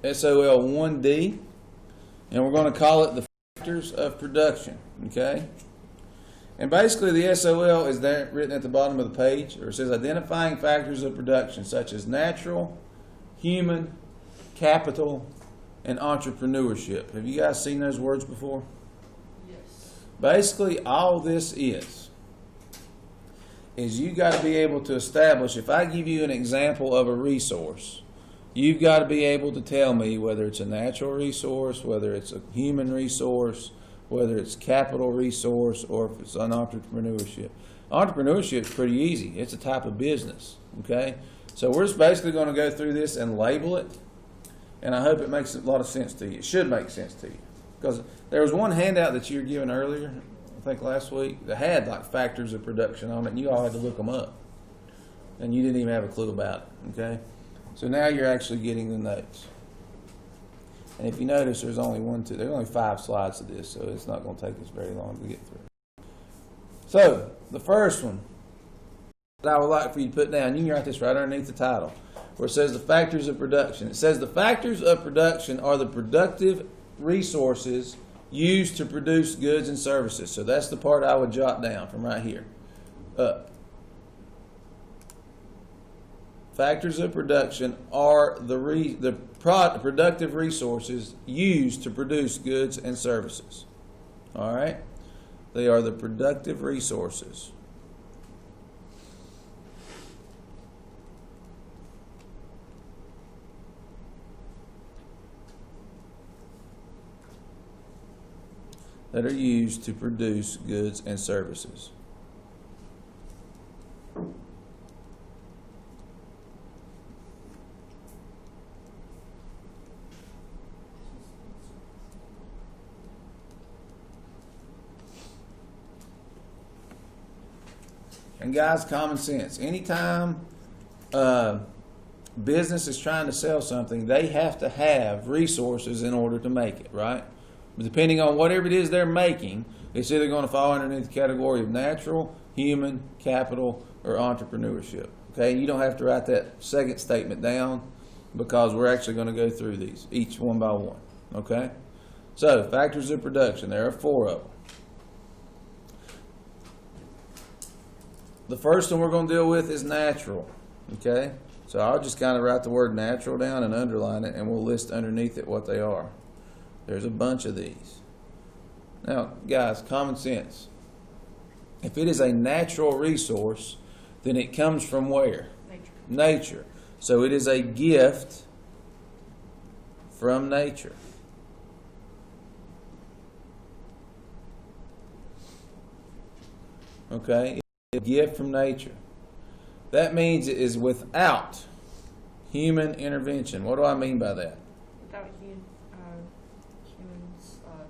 SOL 1D, and we're going to call it the factors of production, okay? And basically the SOL is there written at the bottom of the page, or it says identifying factors of production such as natural, human, capital, and entrepreneurship. Have you guys seen those words before? Yes. Basically all this is you got to be able to establish, if I give you an example of a resource, you've got to be able to tell me whether it's a natural resource, whether it's a human resource, whether it's capital resource, or if it's an entrepreneurship. Entrepreneurship is pretty easy. It's a type of business, okay? So we're just basically going to go through this and label it, and I hope it makes a lot of sense to you. It should make sense to you. Because there was one handout that you were given earlier, I think last week, that had like factors of production on it, and you all had to look them up. And you didn't even have a clue about it, okay? So now you're actually getting the notes. And if you notice, there's only there's only 5 slides to this, so it's not going to take us very long to get through. So, the first one that I would like for you to put down, you can write this right underneath the title, where it says the factors of production. It says the factors of production are the productive resources used to produce goods and services. So that's the part I would jot down from right here up. Factors of production are the productive resources used to produce goods and services. All right? They are the productive resources. That are used to produce goods and services. And guys, common sense. Anytime business is trying to sell something, they have to have resources in order to make it, right? But depending on whatever it is they're making, it's either going to fall underneath the category of natural, human, capital, or entrepreneurship. Okay, you don't have to write that second statement down because we're actually going to go through these, each one by one. Okay? So, factors of production, there are 4 of them. The first one we're going to deal with is natural, okay? So I'll just kind of write the word natural down and underline it, and we'll list underneath it what they are. There's a bunch of these. Now, guys, common sense. If it is a natural resource, then it comes from where? Nature. So it is a gift from nature. Okay? A gift from nature. That means it is without human intervention. What do I mean by that? Without humans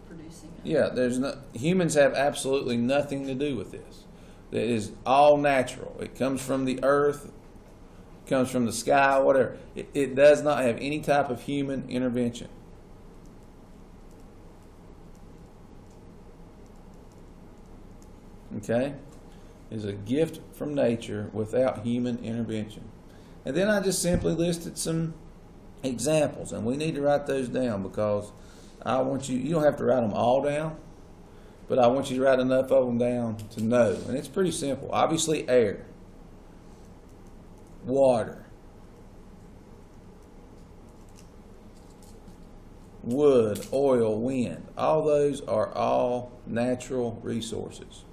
producing it. Yeah, humans have absolutely nothing to do with this. It is all natural. It comes from the earth, comes from the sky, whatever. It does not have any type of human intervention. Okay? Is a gift from nature without human intervention. And then I just simply listed some examples, and we need to write those down because I want you don't have to write them all down, but I want you to write enough of them down to know. And it's pretty simple. Obviously, air, water, wood, oil, wind. All those are all natural resources.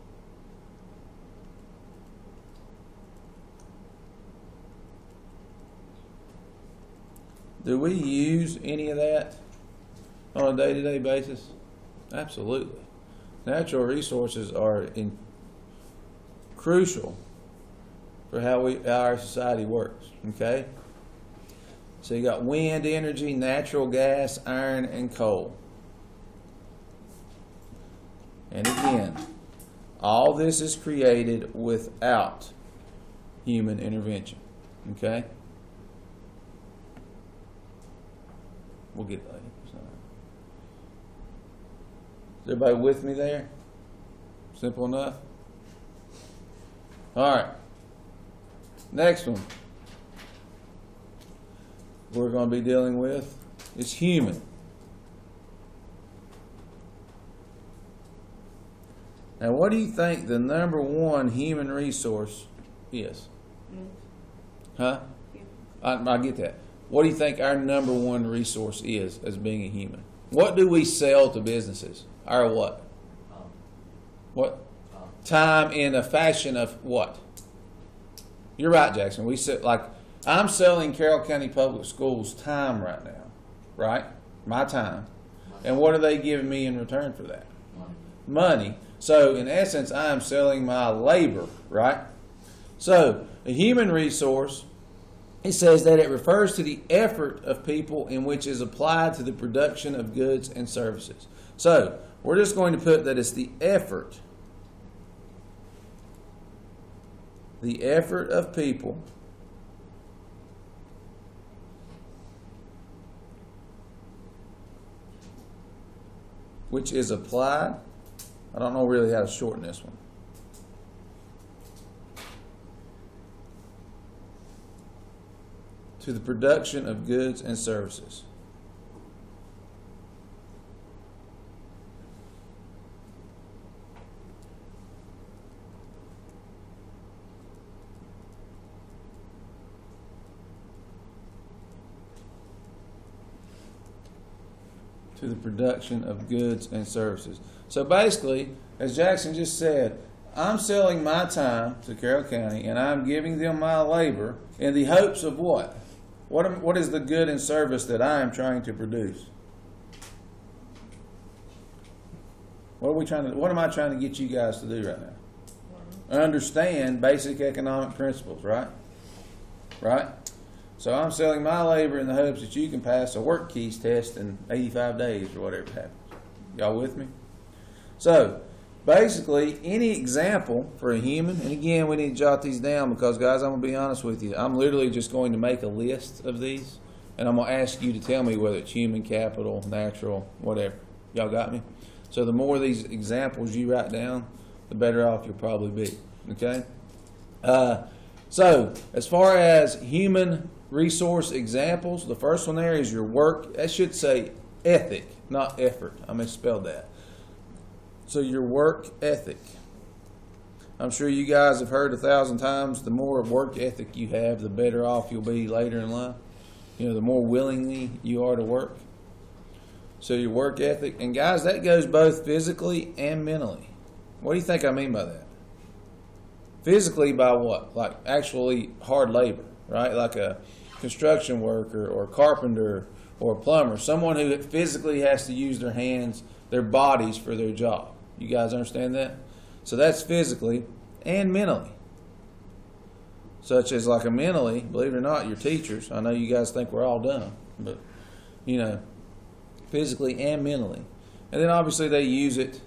Do we use any of that on a day-to-day basis? Absolutely. Natural resources are crucial for how our society works. Okay? So you got wind energy, natural gas, iron, and coal. And again, all this is created without human intervention. Okay? We'll get that. Is everybody with me there? Simple enough? All right. Next one we're going to be dealing with It's human. Now, what do you think the number one human resource is? Huh? I get that. What do you think our number one resource is as being a human? What do we sell to businesses? Our what? What? Time in a fashion of what? You're right, Jackson. We said, like, I'm selling Carroll County Public Schools time right now, right? My time. And what are they giving me in return for that? Money. So, in essence, I am selling my labor, right? So, a human resource, it says that it refers to the effort of people in which is applied to the production of goods and services. So, we're just going to put that it's the effort. The effort of people which is applied. I don't know really how to shorten this one. To the production of goods and services. To the production of goods and services. So basically, as Jackson just said, I'm selling my time to Carroll County and I'm giving them my labor in the hopes of what? What is the good and service that I am trying to produce? What am I trying to get you guys to do right now? Understand basic economic principles, right? Right? So I'm selling my labor in the hopes that you can pass a work keys test in 85 days or whatever happens. Y'all with me? So basically, any example for a human, and again, we need to jot these down because, guys, I'm going to be honest with you. I'm literally just going to make a list of these, and I'm going to ask you to tell me whether it's human capital, natural, whatever. Y'all got me? So the more of these examples you write down, the better off you'll probably be. Okay? So as far as human resource examples, the first one there is your work. That should say ethic, not effort. I misspelled that. So your work ethic. I'm sure you guys have heard 1,000 times, the more work ethic you have, the better off you'll be later in life. You know, the more willingly you are to work. So your work ethic. And guys, that goes both physically and mentally. What do you think I mean by that? Physically by what? Like actually hard labor, right? Like a construction worker or a carpenter or a plumber. Someone who physically has to use their hands, their bodies for their job. You guys understand that? So that's physically and mentally. Such as like a mentally, believe it or not, your teachers. I know you guys think we're all dumb, but you know, physically and mentally. And then obviously they use it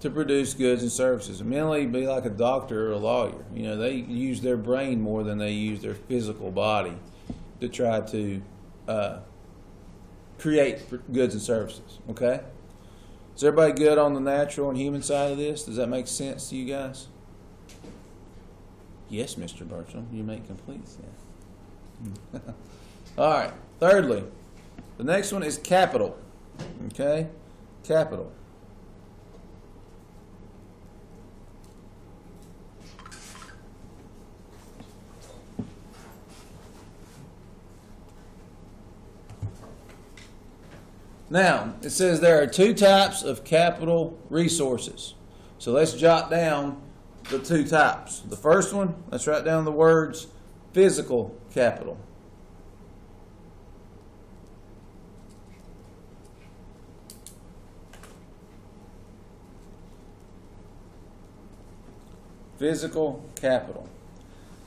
to produce goods and services. Mentally, be like a doctor or a lawyer. You know, they use their brain more than they use their physical body to try to create goods and services. Okay? Is everybody good on the natural and human side of this? Does that make sense to you guys? Yes, Mr. Bertram, you make complete sense. All right. Thirdly, the next one is capital. Okay? Capital. Now, it says there are two types of capital resources. So let's jot down the two types. The first one, let's write down the words physical capital. Physical capital.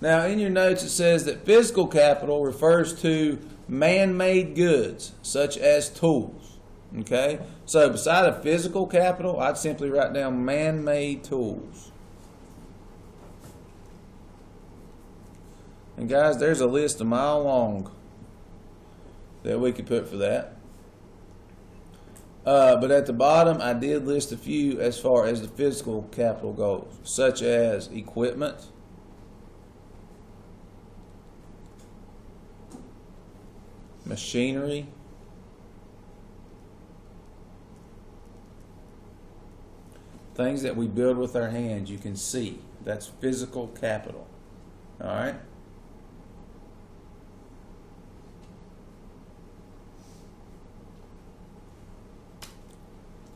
Now, in your notes it says that physical capital refers to man-made goods, such as tools. Okay? So, beside of physical capital, I'd simply write down man-made tools. And guys, there's a list a mile long that we could put for that. But at the bottom, I did list a few as far as the physical capital goes, such as equipment, machinery, Things that we build with our hands, you can see. That's physical capital. All right?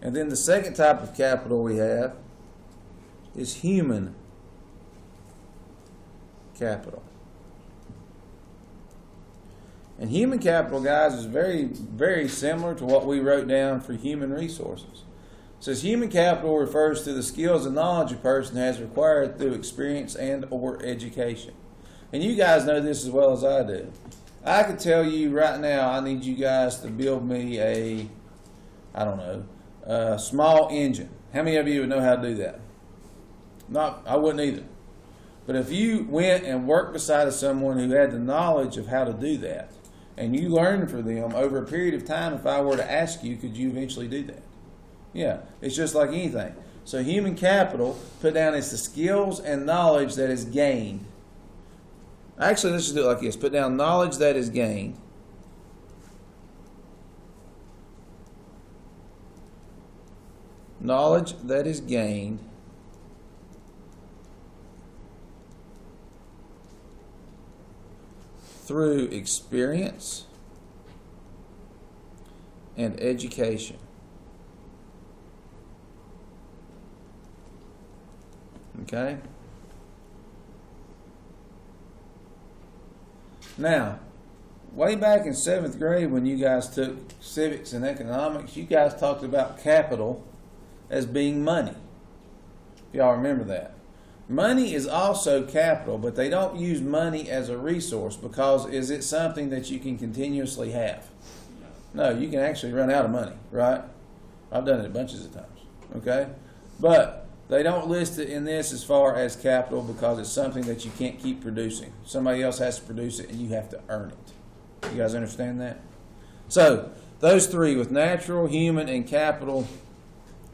And then the second type of capital we have is human capital. And human capital, guys, is very, very similar to what we wrote down for human resources. It says human capital refers to the skills and knowledge a person has acquired through experience and or education. And you guys know this as well as I do. I could tell you right now, I need you guys to build me a small engine. How many of you would know how to do that? I wouldn't either. But if you went and worked beside of someone who had the knowledge of how to do that, and you learned from them over a period of time, if I were to ask you, could you eventually do that? Yeah, it's just like anything. So human capital, put down as the skills and knowledge that is gained. Actually, let's just do it like this. Put down knowledge that is gained. Knowledge that is gained through experience and education. Okay? Now, way back in 7th grade when you guys took civics and economics, you guys talked about capital as being money. Y'all remember that. Money is also capital, but they don't use money as a resource because is it something that you can continuously have? No, you can actually run out of money, right? I've done it bunches of times, okay? But they don't list it in this as far as capital because it's something that you can't keep producing. Somebody else has to produce it and you have to earn it. You guys understand that? So, those three with natural, human, and capital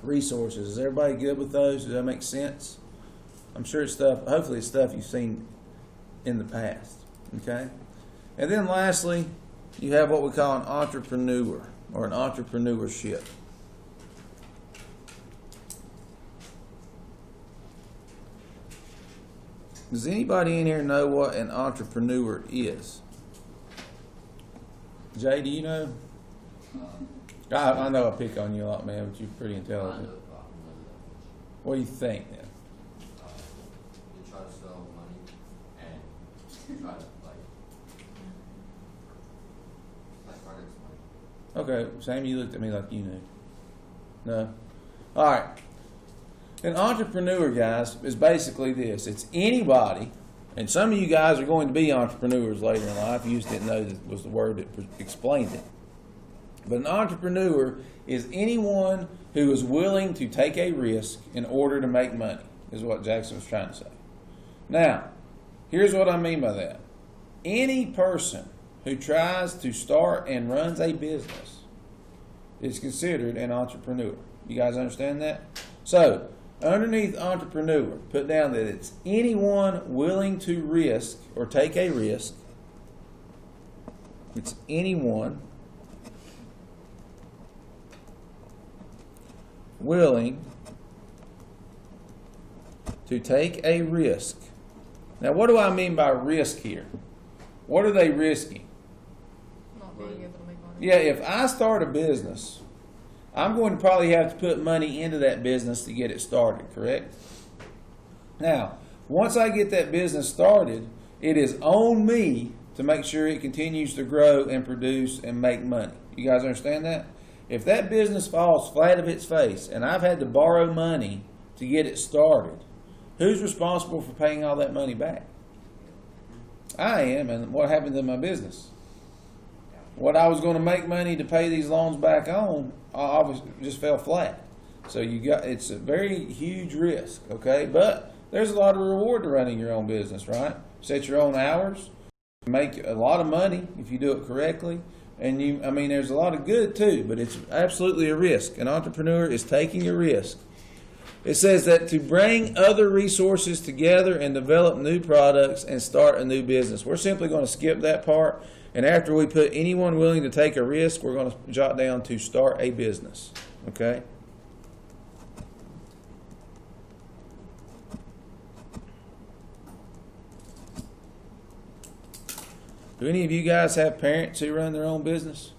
resources. Is everybody good with those? Does that make sense? I'm sure it's stuff, hopefully it's stuff you've seen in the past. Okay? And then lastly, you have what we call an entrepreneur or an entrepreneurship. Does anybody in here know what an entrepreneur is? Jay, do you know? I know I pick on you a lot, man, but you're pretty intelligent. What do you think then? You try to sell money and try to target money. Okay, Sam, you looked at me like you knew. No? All right. An entrepreneur, guys, is basically this. It's anybody, and some of you guys are going to be entrepreneurs later in life. You just didn't know that was the word that explained it. But an entrepreneur is anyone who is willing to take a risk in order to make money, is what Jackson was trying to say. Now, here's what I mean by that. Any person who tries to start and runs a business is considered an entrepreneur. You guys understand that? So, underneath entrepreneur, put down that it's anyone willing to risk or take a risk. It's anyone willing to take a risk. Now, what do I mean by risk here? What are they risking? Not being able to make money. Yeah, if I start a business, I'm going to probably have to put money into that business to get it started, correct? Now, once I get that business started, it is on me to make sure it continues to grow and produce and make money. You guys understand that? If that business falls flat of its face and I've had to borrow money to get it started, who's responsible for paying all that money back? I am, and what happened to my business? What I was going to make money to pay these loans back on, obviously just fell flat. So it's a very huge risk, okay? But there's a lot of reward to running your own business, right? Set your own hours, make a lot of money if you do it correctly. And there's a lot of good too, but it's absolutely a risk. An entrepreneur is taking a risk. It says that to bring other resources together and develop new products and start a new business. We're simply going to skip that part. And after we put anyone willing to take a risk, we're going to jot down to start a business. Okay? Do any of you guys have parents who run their own business?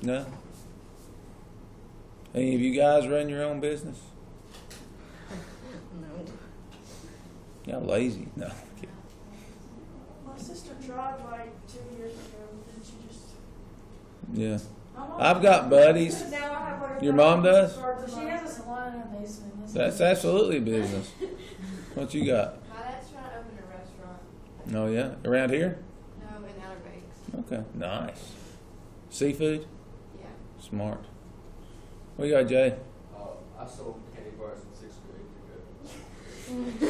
No? Any of you guys run your own business? No. Y'all lazy. No. My sister tried like 2 years ago, and she just. Yeah. My mom- I've got buddies. Now I have like a Your mom does? starts She has a salon in her basement. That's absolutely business. What you got? My dad's trying to open a restaurant. Oh yeah, around here? No, in Outer Banks. Okay, nice. Seafood, Yeah. smart. What you got, Jay? I sold candy bars in 6th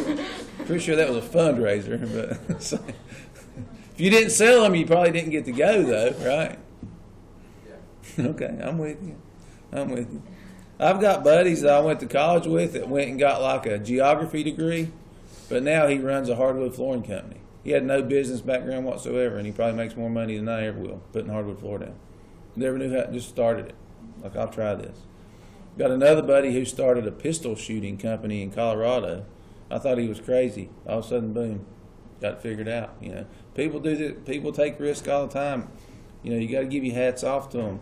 grade. Pretty sure that was a fundraiser, but so, if you didn't sell them, you probably didn't get to go though, right? Yeah. Okay, I'm with you. I'm with you. I've got buddies that I went to college with that went and got like a geography degree, but now he runs a hardwood flooring company. He had no business background whatsoever, and he probably makes more money than I ever will putting hardwood floor down. Never knew how, just started it. Like, I'll try this. Got another buddy who started a pistol shooting company in Colorado. I thought he was crazy. All of a sudden, boom, got it figured out. You know, people do that. People take risks all the time. You know, you got to give your hats off to them.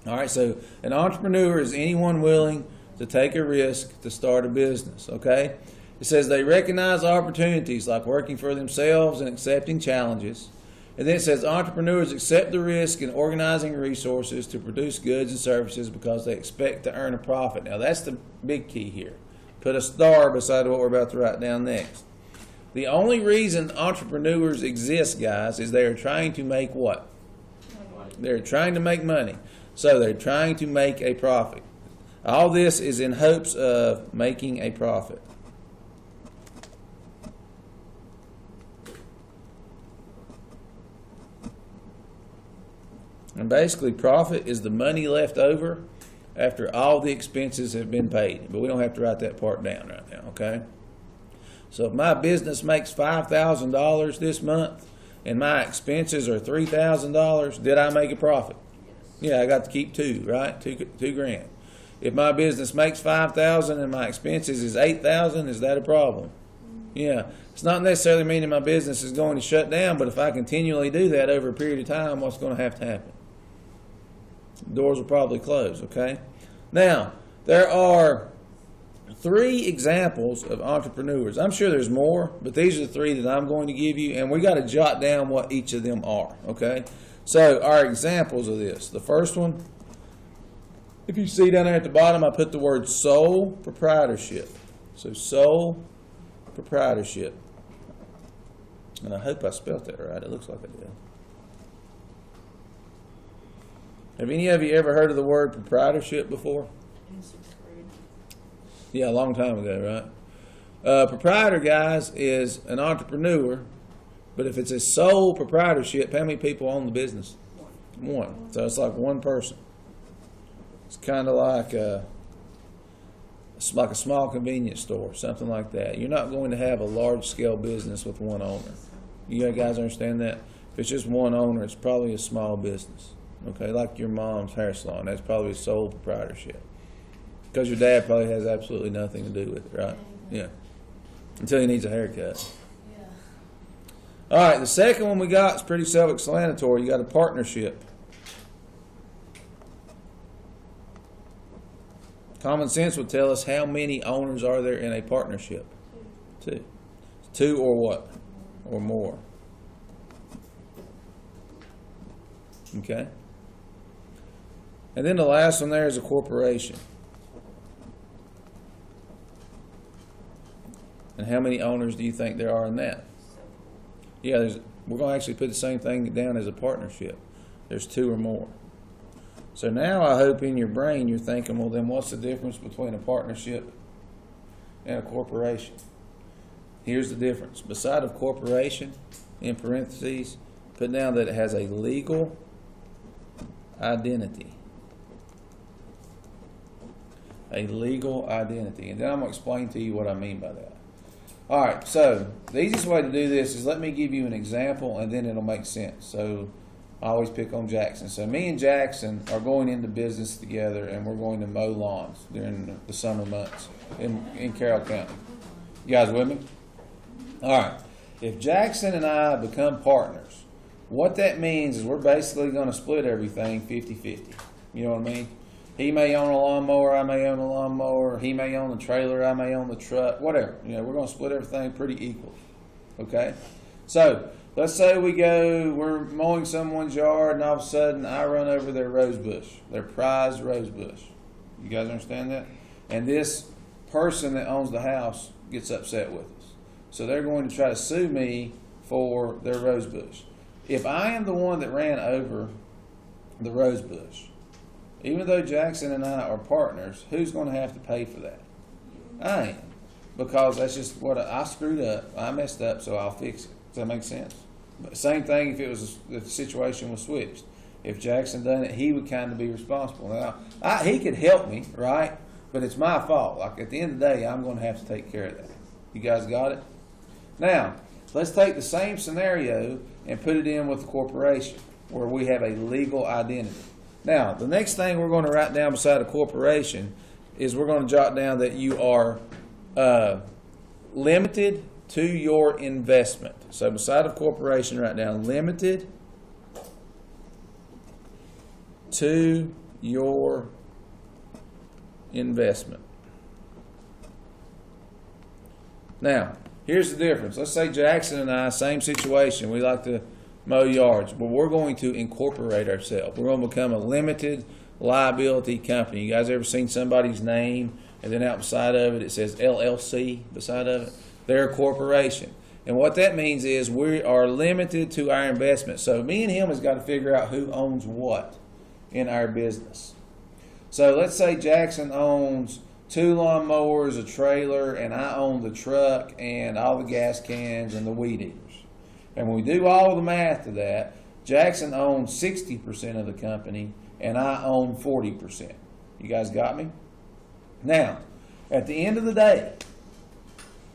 All right, so an entrepreneur is anyone willing to take a risk to start a business, okay? It says they recognize opportunities like working for themselves and accepting challenges. And then it says entrepreneurs accept the risk in organizing resources to produce goods and services because they expect to earn a profit. Now, that's the big key here. Put a star beside what we're about to write down next. The only reason entrepreneurs exist, guys, is they are trying to make what? Money. They're trying to make money. So they're trying to make a profit. All this is in hopes of making a profit. And basically, profit is the money left over after all the expenses have been paid. But we don't have to write that part down right now, okay? So if my business makes $5,000 this month and my expenses are $3,000, did I make a profit? Yeah, I got to keep two, right? Two grand. If my business makes $5,000 and my expenses is $8,000, is that a problem? Yeah, it's not necessarily meaning my business is going to shut down, but if I continually do that over a period of time, what's going to happen? Doors will probably close, okay? Now, there are 3 examples of entrepreneurs. I'm sure there's more, but these are the 3 that I'm going to give you, and we got to jot down what each of them are, okay? So, our examples of this. The first one, if you see down there at the bottom, I put the word sole proprietorship. So, sole proprietorship. And I hope I spelled that right. It looks like I did. Have any of you ever heard of the word proprietorship before? In 6th grade. Yeah, a long time ago, right? Proprietor, guys, is an entrepreneur, but if it's a sole proprietorship, how many people own the business? One. So it's like one person. It's kind of like a small convenience store, something like that. You're not going to have a large-scale business with one owner. You guys understand that? If it's just one owner, it's probably a small business. Okay, like your mom's hair salon. That's probably a sole proprietorship. Because your dad probably has absolutely nothing to do with it, right? Yeah. Until he needs a haircut. Yeah. All right, the second one we got is pretty self-explanatory. You got a partnership. Common sense would tell us how many owners are there in a partnership? 2. 2 or what? Or more. Okay. And then the last one there is a corporation. And how many owners do you think there are in that? Yeah, we're going to actually put the same thing down as a partnership. There's 2 or more. So now I hope in your brain you're thinking, well, then what's the difference between a partnership and a corporation? Here's the difference. Beside of corporation, in parentheses, put down that it has a legal identity. A legal identity. And then I'm going to explain to you what I mean by that. All right, so the easiest way to do this is let me give you an example and then it'll make sense. So I always pick on Jackson. So me and Jackson are going into business together and we're going to mow lawns during the summer months in Carroll County. You guys with me? All right. If Jackson and I become partners, what that means is we're basically going to split everything 50-50. You know what I mean? He may own a lawnmower, I may own a lawnmower. He may own the trailer, I may own the truck, whatever. You know, we're going to split everything pretty equally. Okay? So, let's say we're mowing someone's yard, and all of a sudden I run over their rose bush, their prized rose bush. You guys understand that? And this person that owns the house gets upset with us. So they're going to try to sue me for their rose bush. If I am the one that ran over the rose bush, even though Jackson and I are partners, who's going to have to pay for that? I am. Because that's just what I screwed up. I messed up, so I'll fix it. Does that make sense? But same thing if the situation was switched. If Jackson done it, he would kind of be responsible. Now, he could help me, right? But it's my fault. Like at the end of the day, I'm going to have to take care of that. You guys got it? Now, let's take the same scenario and put it in with the corporation where we have a legal identity. Now, the next thing we're going to write down beside a corporation is we're going to jot down that you are limited to your investment. So beside a corporation, write down limited to your investment. Now, here's the difference. Let's say Jackson and I, same situation. We like to mow yards, but we're going to incorporate ourselves. We're going to become a limited liability company. You guys ever seen somebody's name and then out beside of it says LLC beside of it? They're a corporation. And what that means is we are limited to our investment. So me and him has got to figure out who owns what in our business. So let's say Jackson owns 2 lawnmowers, a trailer, and I own the truck and all the gas cans and the weed eaters. And when we do all the math to that, Jackson owns 60% of the company and I own 40%. You guys got me? Now, at the end of the day,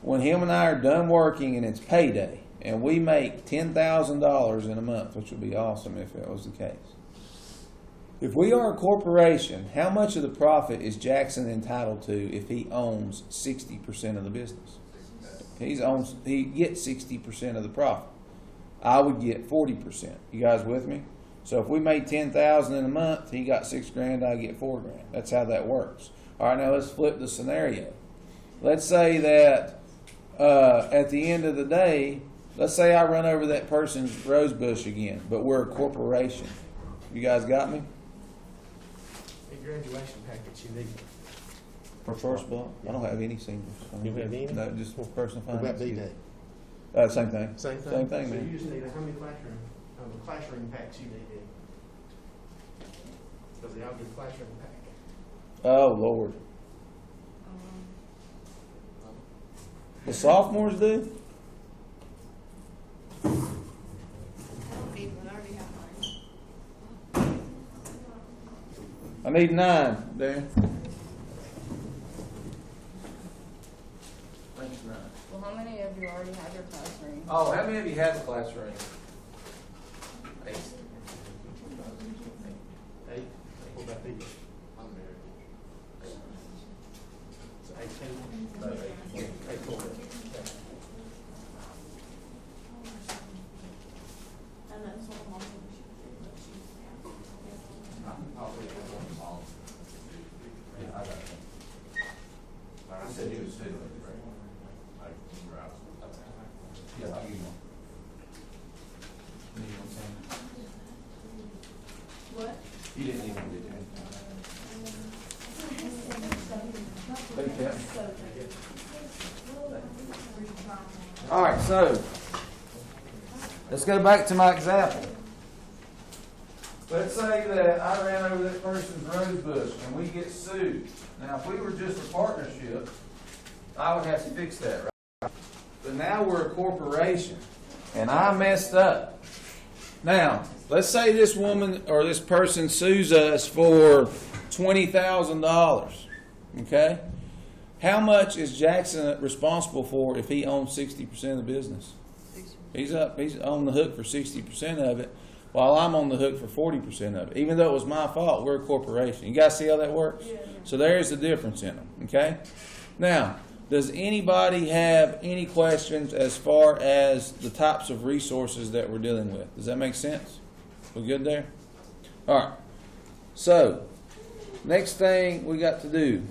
when him and I are done working and it's payday and we make $10,000 in a month, which would be awesome if that was the case. If we are a corporation, how much of the profit is Jackson entitled to if he owns 60% of the business? He gets 60% of the profit. I would get 40%. You guys with me? So if we made $10,000 in a month, he got $6,000, I get $4,000. That's how that works. All right, now let's flip the scenario. Let's say that at the end of the day, let's say I run over that person's rose bush again, but we're a corporation. You guys got me? A graduation package you need. For first block? I don't have any seniors. You have any? No, just personal What finance. about B-Day? Same thing. Same thing? Same thing, So man. you just need, how many classroom packs you need then? Because they all get a classroom pack. Oh, Lord. The sophomores do? I don't need one, I already have mine. I need 9, Dan. Thanks, 9. Well, how many of you already have your classroom? Oh, how many of you have the classroom? 8. 8? What about B-Day? I'm married. So 18? No, 8. 8 total. And that's what I'm also should do. I'll put it on the wall. Yeah, I got it. Like I said, he was sitting with the break. Like, yeah, I'll give you one. You need one, Sam? What? You didn't need one, did you? Thank you. All right, so let's go back to my example. Let's say that I ran over that person's rose bush and we get sued. Now, if we were just a partnership, I would have to fix that, right? But now we're a corporation and I messed up. Now, let's say this woman or this person sues us for $20,000. Okay? How much is Jackson responsible for if he owns 60% of the business? He's on the hook for 60% of it, while I'm on the hook for 40% of it. Even though it was my fault, we're a corporation. You guys see how that works? Yeah. So there's the difference in them. Okay? Now, Does anybody have any questions as far as the types of resources that we're dealing with? Does that make sense? We good there? All right. So, next thing we got to do